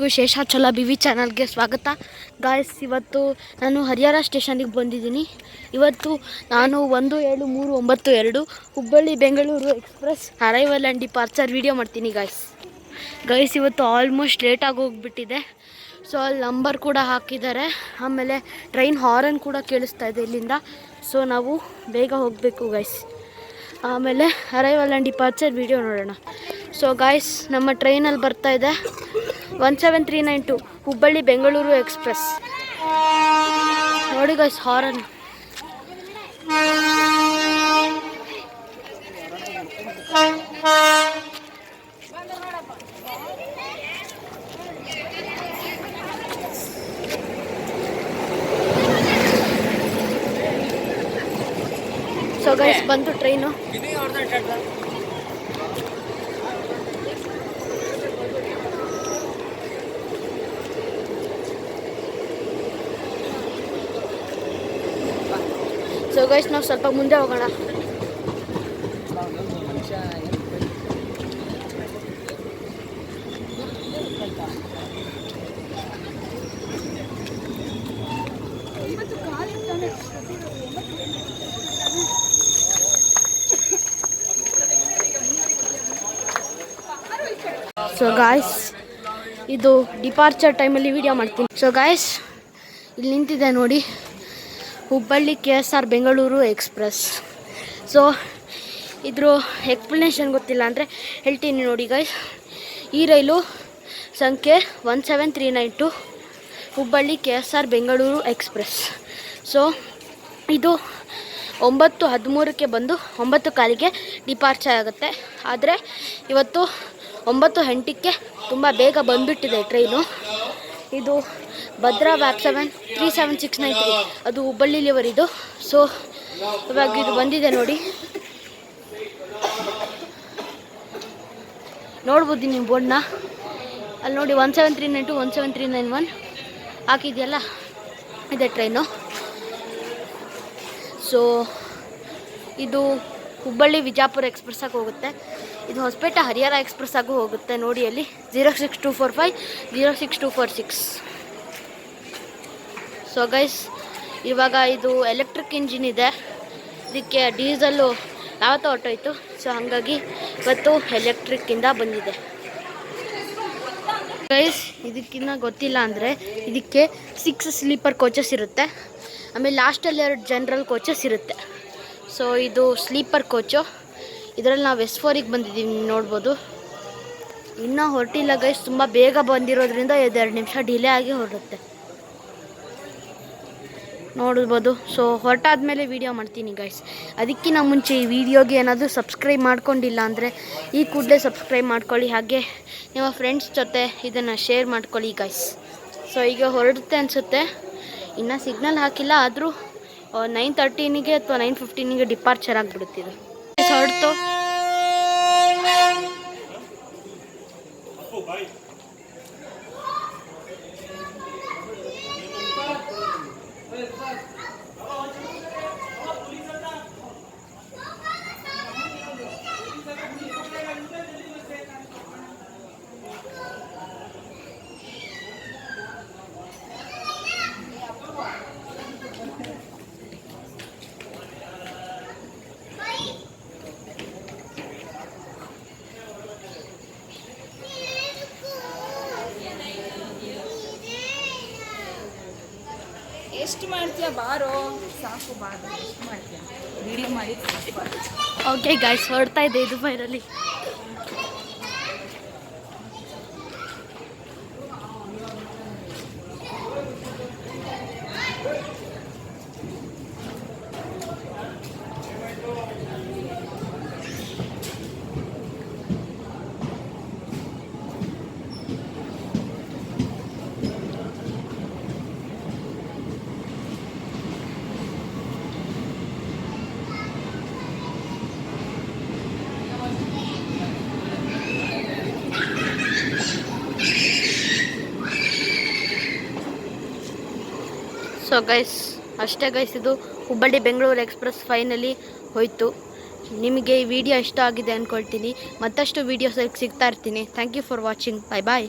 Seshachala BV ಚಾನಲ್ಗೆ ಸ್ವಾಗತ guys. ಇವತ್ತು ನಾನು ಹರಿಹರ ಸ್ಟೇಷನ್ಗೆ ಬಂದಿದ್ದೀನಿ. ಇವತ್ತು ನಾನು 17-392 Hubballi Bengaluru express arrival and departure video ಮಾಡ್ತೀನಿ ಗೈಸ್. ಇವತ್ತು ಆಲ್ಮೋಸ್ಟ್ ಲೇಟಾಗಿ ಹೋಗಿಬಿಟ್ಟಿದೆ. ಸೊ ಅಲ್ಲಿ ನಂಬರ್ ಕೂಡ ಹಾಕಿದ್ದಾರೆ. ಆಮೇಲೆ ಟ್ರೈನ್ ಹಾರನ್ ಕೂಡ ಕೇಳಿಸ್ತಾ ಇದೆ ಇಲ್ಲಿಂದ. ಸೊ ನಾವು ಬೇಗ ಹೋಗಬೇಕು ಗೈಸ್. ಆಮೇಲೆ ಅರೈವಲ್ ಆ್ಯಂಡ್ ಡಿಪಾರ್ಚರ್ ವೀಡಿಯೋ ನೋಡೋಣ. ಸೊ ಗಾಯ್ಸ್, ನಮ್ಮ ಟ್ರೈನಲ್ಲಿ ಬರ್ತಾ ಇದೆ 17392 ಹುಬ್ಬಳ್ಳಿ ಬೆಂಗಳೂರು ಎಕ್ಸ್ಪ್ರೆಸ್. ನೋಡಿ ಗೈಸ್ ಹಾರನ್. ಸೊ ಗೈಸ್ ಬಂತು ಟ್ರೈನು. ಸೊ ಗೈಸ್ ನಾವು ಸ್ವಲ್ಪ ಮುಂದೆ ಹೋಗೋಣ. ಸೊ ಗಾಯ್ಸ್, ಇದು ಡಿಪಾರ್ಚರ್ ಟೈಮಲ್ಲಿ ವಿಡಿಯೋ ಮಾಡ್ತೀನಿ. ಸೊ ಗಾಯ್ಸ್, ಇಲ್ಲಿ ನಿಂತಿದೆ ನೋಡಿ Hubballi KSR Bengaluru express. So ಇದ್ರ ಎಕ್ಸ್ಪ್ಲನೇಷನ್ ಗೊತ್ತಿಲ್ಲ ಅಂದರೆ ಹೇಳ್ತೀನಿ ನೋಡಿ ಗೈಸ್. ಈ ರೈಲು ಸಂಖ್ಯೆ 17392 Hubballi KSR Bengaluru express. So ಇದು 9:13ಕ್ಕೆ ಬಂದು 9:15ಕ್ಕೆ ಡಿಪಾರ್ಚರ್ ಆಗುತ್ತೆ. ಆದರೆ ಇವತ್ತು 9:08ಕ್ಕೆ ತುಂಬ ಬೇಗ ಬಂದುಬಿಟ್ಟಿದೆ ಟ್ರೈನು. ಇದು ಭದ್ರಾ ವ್ಯಾಪ್ 37693 ಅದು ಹುಬ್ಬಳ್ಳಿ ಲಿವರ್ ಇದು. ಸೊ ಇವಾಗ ಇದು ಬಂದಿದೆ ನೋಡಿ, ನೋಡ್ಬೋದು ನೀವು ಬೋರ್ಡ್ನ. ಅಲ್ಲಿ ನೋಡಿ 17392 17391 ಹಾಕಿದೆಯಲ್ಲ, ಇದೆ ಟ್ರೈನು. ಸೊ ಇದು ಹುಬ್ಬಳ್ಳಿ ವಿಜಾಪುರ ಎಕ್ಸ್ಪ್ರೆಸ್ ಆಗಿ ಹೋಗುತ್ತೆ. ಇದು ಹೊಸಪೇಟೆ ಹರಿಹರ ಎಕ್ಸ್ಪ್ರೆಸ್ ಆಗು ಹೋಗುತ್ತೆ. ನೋಡಿ ಅಲ್ಲಿ 06245 06246. ಸೊ ಗೈಸ್, ಇವಾಗ ಇದು ಎಲೆಕ್ಟ್ರಿಕ್ ಇಂಜಿನ್ ಇದೆ. ಇದಕ್ಕೆ ಡೀಸಲ್ಲು ಯಾವತ್ತೂ ಹೊಟ್ಟೋಯ್ತು. ಸೊ ಹಾಗಾಗಿ ಇವತ್ತು ಎಲೆಕ್ಟ್ರಿಕ್ಕಿಂದ ಬಂದಿದೆ ಗೈಸ್. ಇದಕ್ಕಿನ್ನ ಗೊತ್ತಿಲ್ಲ ಅಂದರೆ ಇದಕ್ಕೆ 6 ಸ್ಲೀಪರ್ ಕೋಚಸ್ ಇರುತ್ತೆ. ಆಮೇಲೆ ಲಾಸ್ಟಲ್ಲಿ 2 ಜನರಲ್ ಕೋಚಸ್ ಇರುತ್ತೆ. ಸೊ ಇದು ಸ್ಲೀಪರ್ ಕೋಚು. ಇದರಲ್ಲಿ ನಾವು S4ಗೆ ಬಂದಿದ್ದೀವಿ, ನೋಡ್ಬೋದು. ಇನ್ನೂ ಹೊರಟಿಲ್ಲ ಗೈಸ್, ತುಂಬ ಬೇಗ ಬಂದಿರೋದ್ರಿಂದ 2 ನಿಮಿಷ ಡಿಲೇ ಆಗಿ ಹೊರಡುತ್ತೆ, ನೋಡ್ಬೋದು. ಸೊ ಹೊರಟಾದ್ಮೇಲೆ ವೀಡಿಯೋ ಮಾಡ್ತೀನಿ ಗೈಸ್. ಅದಕ್ಕಿಂತ ಮುಂಚೆ ಈ ವಿಡಿಯೋಗೆ ಏನಾದರೂ ಸಬ್ಸ್ಕ್ರೈಬ್ ಮಾಡ್ಕೊಂಡಿಲ್ಲ ಅಂದರೆ ಈ ಕೂಡಲೇ ಸಬ್ಸ್ಕ್ರೈಬ್ ಮಾಡ್ಕೊಳ್ಳಿ. ಹಾಗೆ ನಿಮ್ಮ ಫ್ರೆಂಡ್ಸ್ ಜೊತೆ ಇದನ್ನು ಶೇರ್ ಮಾಡ್ಕೊಳ್ಳಿ ಗೈಸ್. ಸೊ ಈಗ ಹೊರಡುತ್ತೆ ಅನಿಸುತ್ತೆ, ಇನ್ನು ಸಿಗ್ನಲ್ ಹಾಕಿಲ್ಲ. ಆದರೂ 9:13ಗೆ ಅಥವಾ 9:15ಗೆ ಡಿಪಾರ್ಚರ್ ಆಗಿಬಿಡುತ್ತಿದೆ. ಹೊರಡ್ತು. ಎಷ್ಟು ಮಾಡ್ತೀಯ ಬಾರೋ, ಸಾಕು ಬಾರೋ, ಎಷ್ಟು ಮಾಡ್ತೀಯ ವಿಡಿಯೋ ಮಾಡಿ. ಓಕೆ ಗೈಸ್, ಹೊರಡ್ತಾ ಇದೆ ಇದು ಫೈನಲಿ. ಸೊ ಗೈಸ್ ಅಷ್ಟೇ ಗೈಸ್, ಇದು ಹುಬ್ಬಳ್ಳಿ ಬೆಂಗಳೂರು ಎಕ್ಸ್ಪ್ರೆಸ್ ಫೈನಲಿ ಹೋಯಿತು. ನಿಮಗೆ ಈ ವಿಡಿಯೋ ಇಷ್ಟ ಆಗಿದೆ ಅಂದ್ಕೊಳ್ತೀನಿ. ಮತ್ತಷ್ಟು ವೀಡಿಯೋಸ್ ಸಿಗ್ತಾ ಇರ್ತೀನಿ. Thank you for watching. Bye bye.